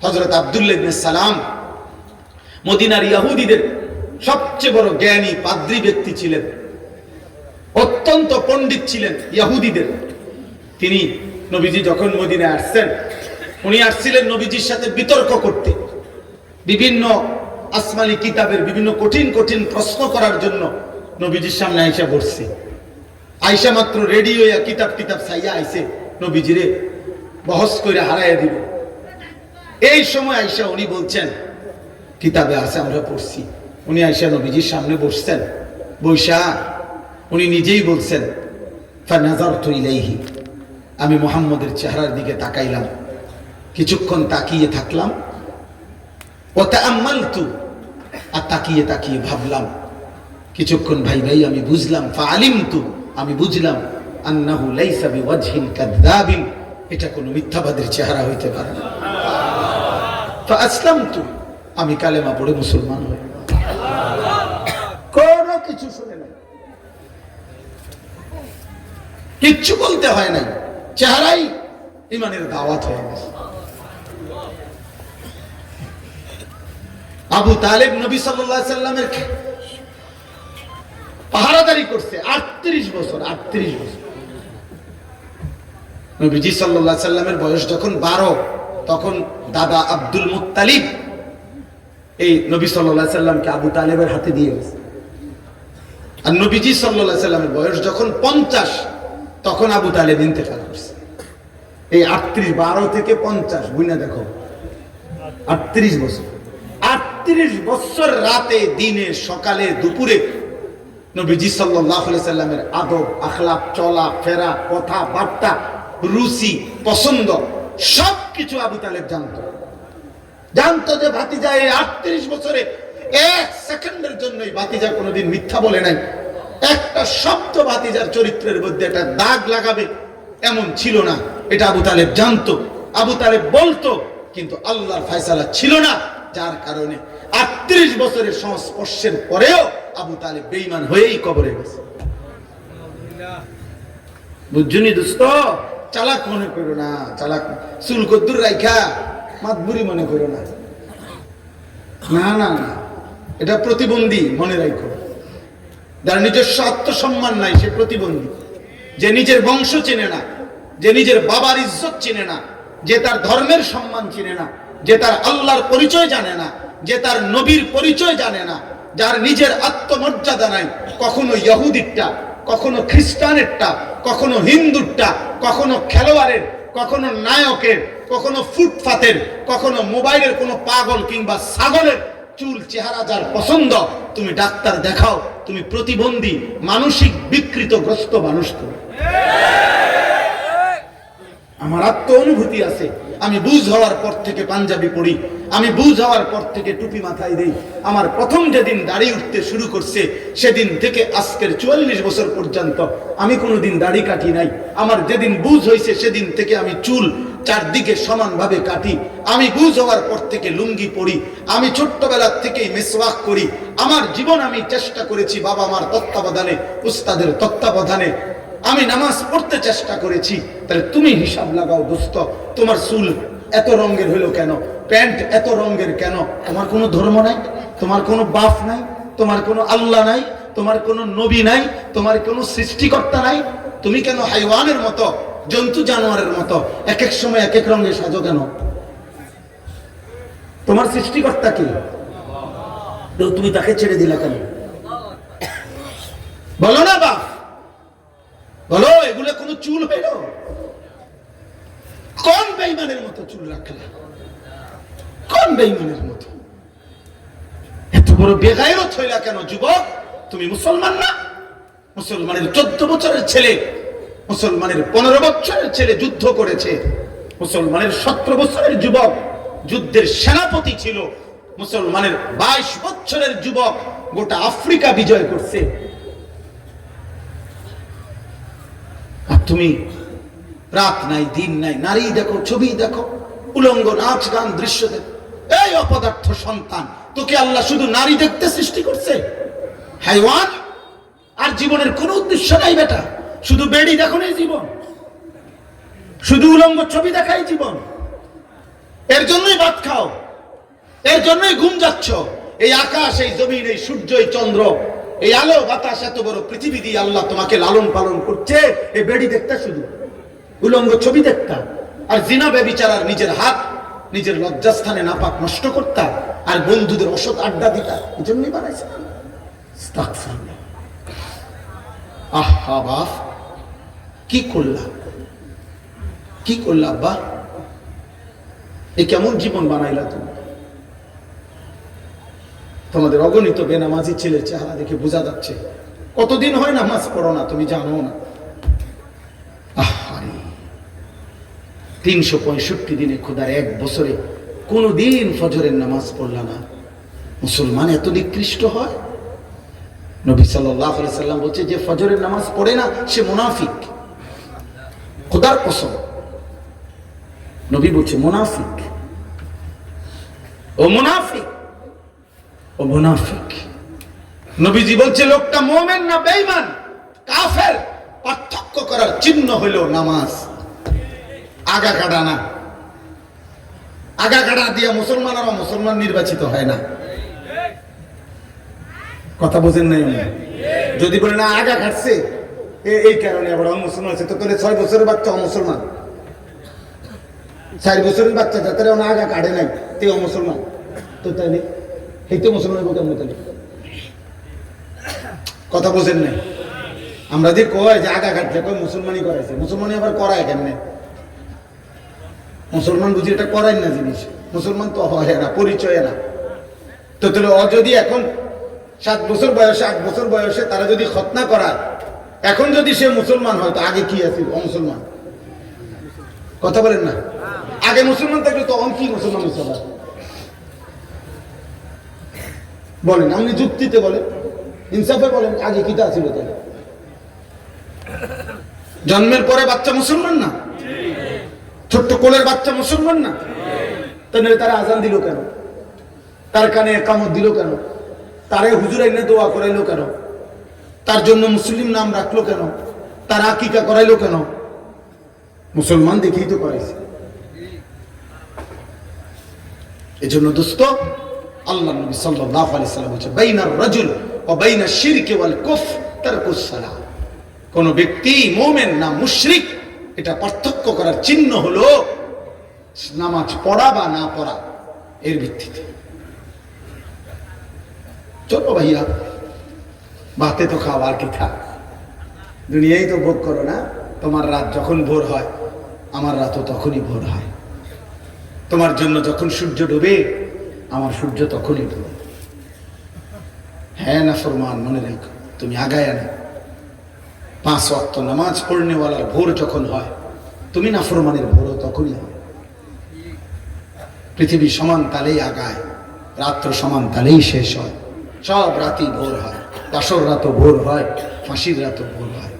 হযরত আব্দুল্লাহ ইবনে সালাম মদিনার ইহুদিদের সবচেয়ে বড় জ্ঞানী পাদ্রী ব্যক্তি ছিলেন, অত্যন্ত পণ্ডিত ছিলেন ইহুদিদের। তিনি নবীজি যখন মদিনায় আসছেন, উনি আসছিলেন নবীজির সাথে বিতর্ক করতে, বিভিন্ন আসমানি কিতাবের বিভিন্ন কঠিন কঠিন প্রশ্ন করার জন্য নবীজির সামনে আয়েশা বসছে। আয়েশা মাত্র রেডি হইয়া কিতাব চাইয়া আইছে নবীজিরে বহস করে হারাইয়া দিবে। এই সময় আয়েশা উনি বলছেন, কিতাবে আছে আমরা পড়ছি। উনি আয়েশা নবীজির সামনে বসছেন, বৈশা উনি নিজেই বলছেন, ফানাযারতু ইলাইহি, আমি মুহাম্মদের চেহারার দিকে তাকাইলাম, কিছুক্ষণ তাকিয়ে থাকলাম, ওয়া তাআম্মালতু, আর তাকিয়ে তাকিয়ে ভাবলাম, কিছুক্ষণ ভাই আমি বুঝলাম, ফাআলিমতু, আমি বুঝলাম, আন্নাহু লাইসা বিওয়াজহিল কাযাবিন, এটা কোনো মিথ্যাবাদীর চেহারা হইতে পারে না। ফাআসলামতু, আমি কালেমা পড়ে মুসলমান হই। কোনো কিছু শুনে নাই, কিচ্ছু বলতে হয় নাই, চেহারাই ইমানের দাওয়াত হয়ে গেছে। আবু তালেব নবী সাল্লাল্লাহু আলাইহি সাল্লামের পাহারাদারি করছে 38 বছর। 38 বছর নবীজি সাল্লাল্লাহু আলাইহি সাল্লামের বয়স যখন 12, তখন দাদা আব্দুল মুত্তালিব এই নবী সাল্লাল্লাহু আলাইহি সাল্লামকে আবু তালেবের হাতে দিয়ে গেছে। আর নবীজি সাল্লাল্লাহু আলাইহি সাল্লামের বয়স যখন 50, তখন আবু তালেব ইন্তেকাল করছে। এই 38, 12 থেকে 50 গুণে দেখো, 38 বছর। 38 বছর রাতে দিনে সকালে দুপুরে নবীজি সাল্লাল্লাহু আলাইহি সাল্লামের আদব আখলাক, চলা ফেরা, কথা বার্তা, রুচি পছন্দ সবকিছু আবু তালেব জানতো যে ভাতিজা এই 38 বছরে 1 সেকেন্ডের জন্যই ভাতিজা কোনোদিন মিথ্যা বলে নাই। একটা শব্দ ভাতিজার চরিত্রের মধ্যে একটা দাগ লাগাবে এমন ছিল না, এটা আবু তালেব জানতো। আবু তালেব বলতো, কিন্তু আল্লাহর ফয়সালা ছিল না, যার কারণে 38 বছরের সংস্পর্শের পরেও আবু তালেব বেঈমান হয়েই কবরে গেছে। বুঝছনি দোস্ত, চালাক মনে করো না, চালাক চুল কদ্দুর রাইখা মাতবুরি মনে করো না, না না না, এটা প্রতিবন্ধী মনে রাখো। যার নিজস্ব আত্মসম্মান নাই সে প্রতিবন্ধী। যে নিজের বংশ চেনে না, যে নিজের বাবার ইজ্জত চেনে না, যে তার ধর্মের সম্মান চেনে না, যে তার আল্লাহর পরিচয় জানে না, যে তার নবীর পরিচয় জানে না, যার নিজের আত্মমর্যাদা নাই, কখনো ইহুদিরটা, কখনো খ্রিস্টানেরটা, কখনো হিন্দুরটা, কখনো খেলোয়াড়ের, কখনো নায়কের, কখনো ফুটপাতের, কখনো মোবাইলের কোনো পাগল কিংবা ছাগলের চুল চেহারা যার পছন্দ, তুমি ডাক্তার দেখাও, তুমি প্রতিবন্ধী মানসিক বিকৃতগ্রস্ত মানুষ। তুমি আমার আত্ম অনুভূতি আছে, আমি বুঝ হওয়ার পর থেকে পাঞ্জাবি পড়ি, আমি বুঝ হওয়ার পর থেকে টুপি মাথায় দেই। আমার প্রথম যেদিন দাড়ি উঠতে শুরু করছে সেদিন থেকে আজকের 44 বছর পর্যন্ত আমি কোনোদিন দাড়ি কাটি নাই। আমার যেদিন বুঝ হয়েছে সেদিন থেকে আমি চুল চারদিকে সমানভাবে কাটি। আমি বুঝ হওয়ার পর থেকে লুঙ্গি পরি, আমি ছোট্টবেলার থেকেই মিসওয়াক করি। আমার জীবন আমি চেষ্টা করেছি বাবা মার তত্ত্বাবধানে, উস্তাদের তত্ত্বাবধানে আমি নামাজ পড়তে চেষ্টা করেছি। তাহলে তুমি হিসাব লাগাও দোস্ত, তোমার চুল এত রঙের হলো কেন, প্যান্ট এত রঙের কেন? তোমার কোনো ধর্ম নাই, তোমার কোনো বাপ নাই, তোমার কোনো আল্লাহ নাই, তোমার কোনো নবী নাই, তোমার কোনো সৃষ্টিকর্তা নাই। তুমি কেন হাইওয়ানের মতো, জন্তু জানোয়ারের মতো এক এক সময় এক এক রঙে সাজো কেন? তোমার সৃষ্টিকর্তা কি? তুমি তাকে ছেড়ে দিলা কেন? বলো না বাপ, বলো, এগুলো কোনো চুল হইল? কোন বেঈমানের মতো চুল রাখলা? কোন বেঈমানের মতো? এত বড় বেগায়রত হইলা কেন যুবক? তুমি মুসলমান না? মুসলমানের 14 বছরের ছেলে, মুসলমানের 15 বছরের ছেলে যুদ্ধ করেছে, মুসলমানের 17 বছরের যুবক যুদ্ধের সেনাপতি ছিল, মুসলমানের 22 বছরের যুবক গোটা আফ্রিকা বিজয় করছে। আর তুমি রাত নাই দিন নাই, নারী দেখো, ছবি দেখো, উলঙ্গ নাচ গান দৃশ্য দেখো। এই অপদার্থ সন্তান, তোকে আল্লাহ শুধু নারী দেখতে সৃষ্টি করছে? হাইওয়ান। আর জীবনের কোনো উদ্দেশ্য নাই বেটা, শুধু বেড়ি দেখো না জীবন, শুধু উলঙ্গ ছবি দেখাই জীবন। এর জন্যই বাদ খাও, এর জন্যই ঘুম যাচ্ছ। এই আকাশ, এই জমিন, এই সূর্য, এই চন্দ্র, এই আলো বাতাস, এত বড় পৃথিবী দিয়ে আল্লাহ তোমাকে লালন পালন করছে। এই বেড়ি দেখতা, শুধু উলঙ্গ ছবি দেখতা, আর জিনা ব্যভিচার, নিজের হাত নিজের লজ্জাস্থানে নাপাক নষ্ট করতা, আর বন্ধুদের অসৎ আড্ডা দিতা। এই জন্যই বানাইছে। আহা বাপ, কি করলা, কি করলা আব্বা? এই কেমন জীবন বানাইলা তুমি? তোমাদের অগণিত বেনামাজি ছেলের চেহারা দেখে বোঝা যাচ্ছে কতদিন হয় নামাজ পড়ো না, তুমি জানো না। 365 দিনে, খোদার এক বছরে কোনদিন ফজরের নামাজ পড়লা না। মুসলমান এত নিকৃষ্ট হয়? নবী সাল্লাল্লাহু আলাইহি সাল্লাম বলছে, যে ফজরের নামাজ পড়ে না সে মুনাফিক। খোদার কসম, নবী বলছে মুনাফিক, ও মুনাফিক, ও মুনাফিক। নবীজি বলছে লোকটা মুমিন না বেঈমান, কাফের, পার্থক্য করার চিহ্ন হলো নামাজ। আগা কাটা না, আগা কাটা দিয়ে মুসলমান নির্বাচিত হয় না। কথা বোঝেন নাই? যদি বলে না আগা কাটছে এই কারণে আবার মুসলমান আছে, তো তোরে 6 বছরের বাচ্চা মুসলমান, 4 বছরের বাচ্চা যাতে আগা কাটে নাই তে মুসলমান, তো তাই এই তো মুসলমান কেমন? তাহলে কথা বোঝেন নাই? আমরা যে কয় যে আগা কাটলে কয় মুসলমানই করাইছে, মুসলমানই আবার করায় কেমনে? মুসলমান বুঝি এটা করাই না জিনিস, মুসলমান তো হয় না, পরিচয় না। তো তাহলে যদি এখন 7 বছর বয়সে, 8 বছর বয়সে তারা যদি খতনা করায়, এখন যদি সে মুসলমান হয়, তো আগে কি আছে? অমুসলমান। কথা বলেন না? আগে মুসলমান থাকলে তখন কি মুসলমান? বলেন, আপনি যুক্তিতে বলেন, ইনসাফে বলেন, আগে কিটা ছিল? তাহলে জন্মের পরে বাচ্চা মুসলমান না? ছোট্ট কোলের বাচ্চা মুসলমান না? তাহলে তারা আজান দিল কেন? তার কানে একামত দিল কেন? তারে হুজুর আইনে দোয়া করাইলো কেন? তার জন্য মুসলিম নাম রাখলো কেন? তার আকিকা করাইলো কেন? মুসলমান দেখেই তো করাইছে। এজন্য দোস্ত, আল্লাহ নবী সাল্লাল্লাহু আলাইহি সাল্লাম বলেছে, বাইনার রাজুল ওয়া বাইনা শিরকি ওয়াল কুফর তারকুস সালাহ। কোন ব্যক্তি মুমিন না মুশরিক, এটা পার্থক্য করার চিহ্ন হলো নামাজ পড়া বা না পড়া, এর ভিত্তিতে। চলো ভাইয়া, ভাতে তো খাও, আর কি থাক, দুনিয়ায় তো ভোগ করো না। তোমার রাত যখন ভোর হয়, আমার রাতও তখনই ভোর হয়। তোমার জন্য যখন সূর্য ডুবে, আমার সূর্য তখনই ডুবে। হ্যাঁ না ফরমান, মনে রেখো, তুমি আগায় না। 5 ওয়াক্ত নামাজ পড়নেওয়ালার ভোর যখন হয়, তুমি না ফরমানের ভোরও তখনই হয়। পৃথিবী সমান তালেই আগায়, রাত্র সমান তালেই শেষ হয়। সব রাতই ভোর হয়, বাসর রাতও ভোর হয়, ফাঁসির রাতও ভোর হয়।